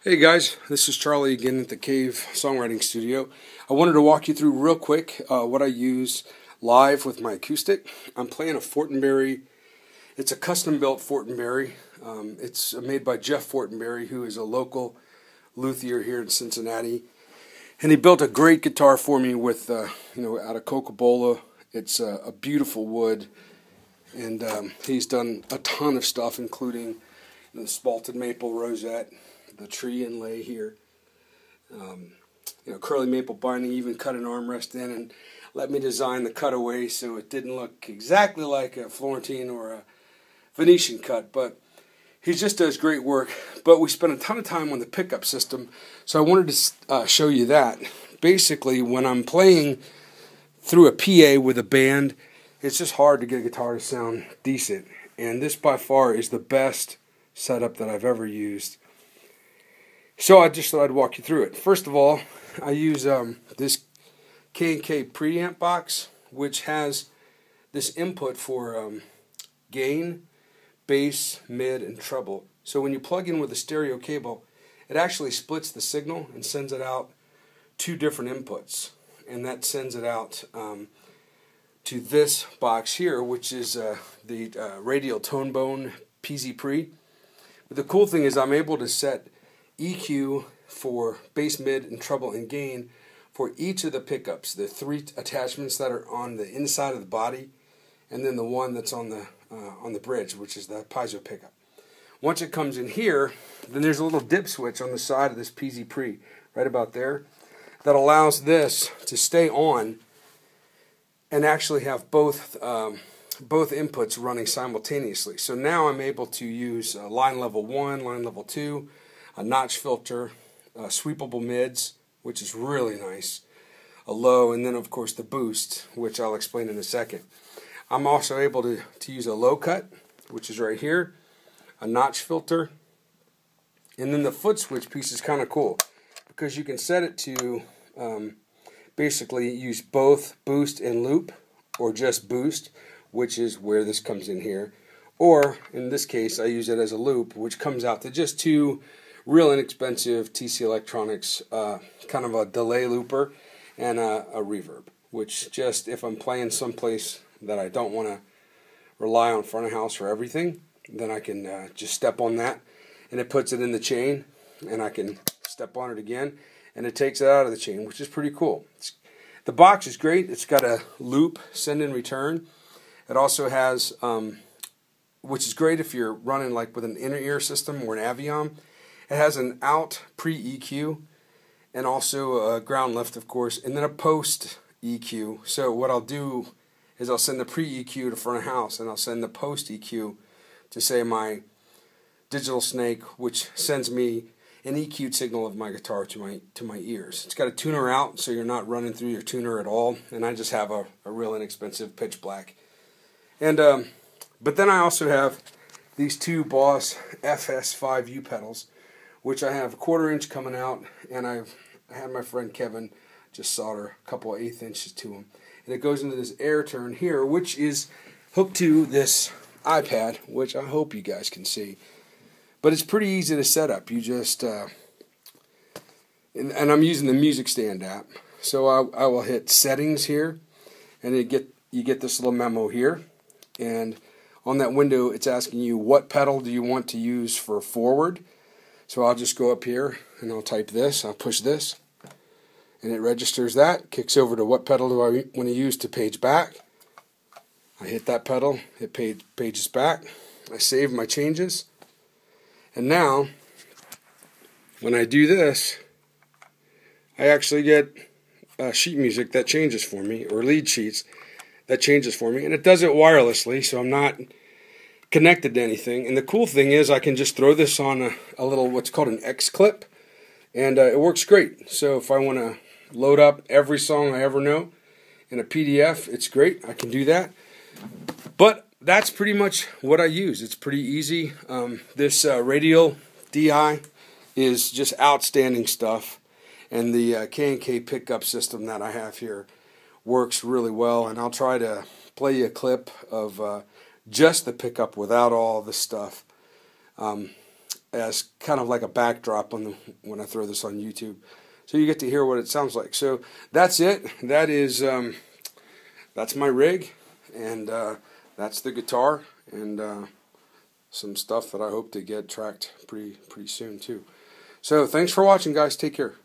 Hey guys, this is Charlie again at the Cave Songwriting Studio. I wanted to walk you through real quick what I use live with my acoustic. I'm playing a Fortenberry. It's a custom built Fortenberry. It's made by Jeff Fortenberry, who is a local luthier here in Cincinnati. And he built a great guitar for me with, out of Coca-Cola. It's a beautiful wood. And he's done a ton of stuff, including the spalted maple rosette, the tree inlay here, curly maple binding, even cut an armrest in and let me design the cutaway so it didn't look exactly like a Florentine or a Venetian cut, but he just does great work. But we spent a ton of time on the pickup system, so I wanted to show you that. Basically, when I'm playing through a PA with a band, it's just hard to get a guitar to sound decent, and this by far is the best setup that I've ever used. So I just thought I'd walk you through it. First of all, I use this K&K preamp box, which has this input for gain, bass, mid, and treble. So when you plug in with a stereo cable, it actually splits the signal and sends it out two different inputs. And that sends it out to this box here, which is the Radial Tone Bone PZ Pre. But the cool thing is I'm able to set EQ for bass, mid, and treble and gain for each of the pickups, the three attachments that are on the inside of the body, and then the one that's on the bridge, which is the piezo pickup. Once it comes in here, then there's a little dip switch on the side of this PZ Pre, right about there, that allows this to stay on and actually have both inputs running simultaneously. So now I'm able to use line level 1, line level 2, a notch filter, sweepable mids, which is really nice, a low, and then of course the boost, which I'll explain in a second. I'm also able to use a low cut, which is right here, a notch filter, and then the foot switch piece is kind of cool because you can set it to basically use both boost and loop, or just boost, which is where this comes in here, or in this case I use it as a loop, which comes out to just two real inexpensive TC Electronics, kind of a delay looper and a reverb, which just if I'm playing someplace that I don't want to rely on front of house for everything, then I can just step on that and it puts it in the chain, and I can step on it again and it takes it out of the chain, which is pretty cool. The box is great. It's got a loop, send and return. It also has, which is great if you're running like with an inner ear system or an Aviom. It has an out pre-EQ and also a ground lift, of course, and then a post EQ. So what I'll do is I'll send the pre-EQ to front of house, and I'll send the post EQ to, say, my digital snake, which sends me an EQ signal of my guitar to my ears. It's got a tuner out, so you're not running through your tuner at all, and I just have a real inexpensive pitch black. And but then I also have these two Boss FS5U pedals, which I have a 1/4 inch coming out, and I had my friend Kevin just solder a couple of 1/8 inches to them. And it goes into this air turn here, which is hooked to this iPad, which I hope you guys can see. But it's pretty easy to set up. You just, and I'm using the Music Stand app. So I will hit Settings here, and you get this little memo here. And on that window, it's asking you what pedal do you want to use for forward. So I'll just go up here and I'll type this, I'll push this, and it registers that, kicks over to what pedal do I want to use to page back. I hit that pedal, it pages back, I save my changes, and now when I do this, I actually get sheet music that changes for me, or lead sheets that changes for me, and it does it wirelessly, so I'm not connected to anything. And the cool thing is I can just throw this on a little, what's called an X clip, and it works great. So if I want to load up every song I ever know in a PDF, it's great. I can do that. But that's pretty much what I use. It's pretty easy. This Radial DI is just outstanding stuff, and the K&K pickup system that I have here works really well. And I'll try to play you a clip of just the pickup without all the stuff. as kind of like a backdrop when I throw this on YouTube. So you get to hear what it sounds like. So that's it. That is that's my rig, and that's the guitar, and some stuff that I hope to get tracked pretty soon too. So thanks for watching, guys. Take care.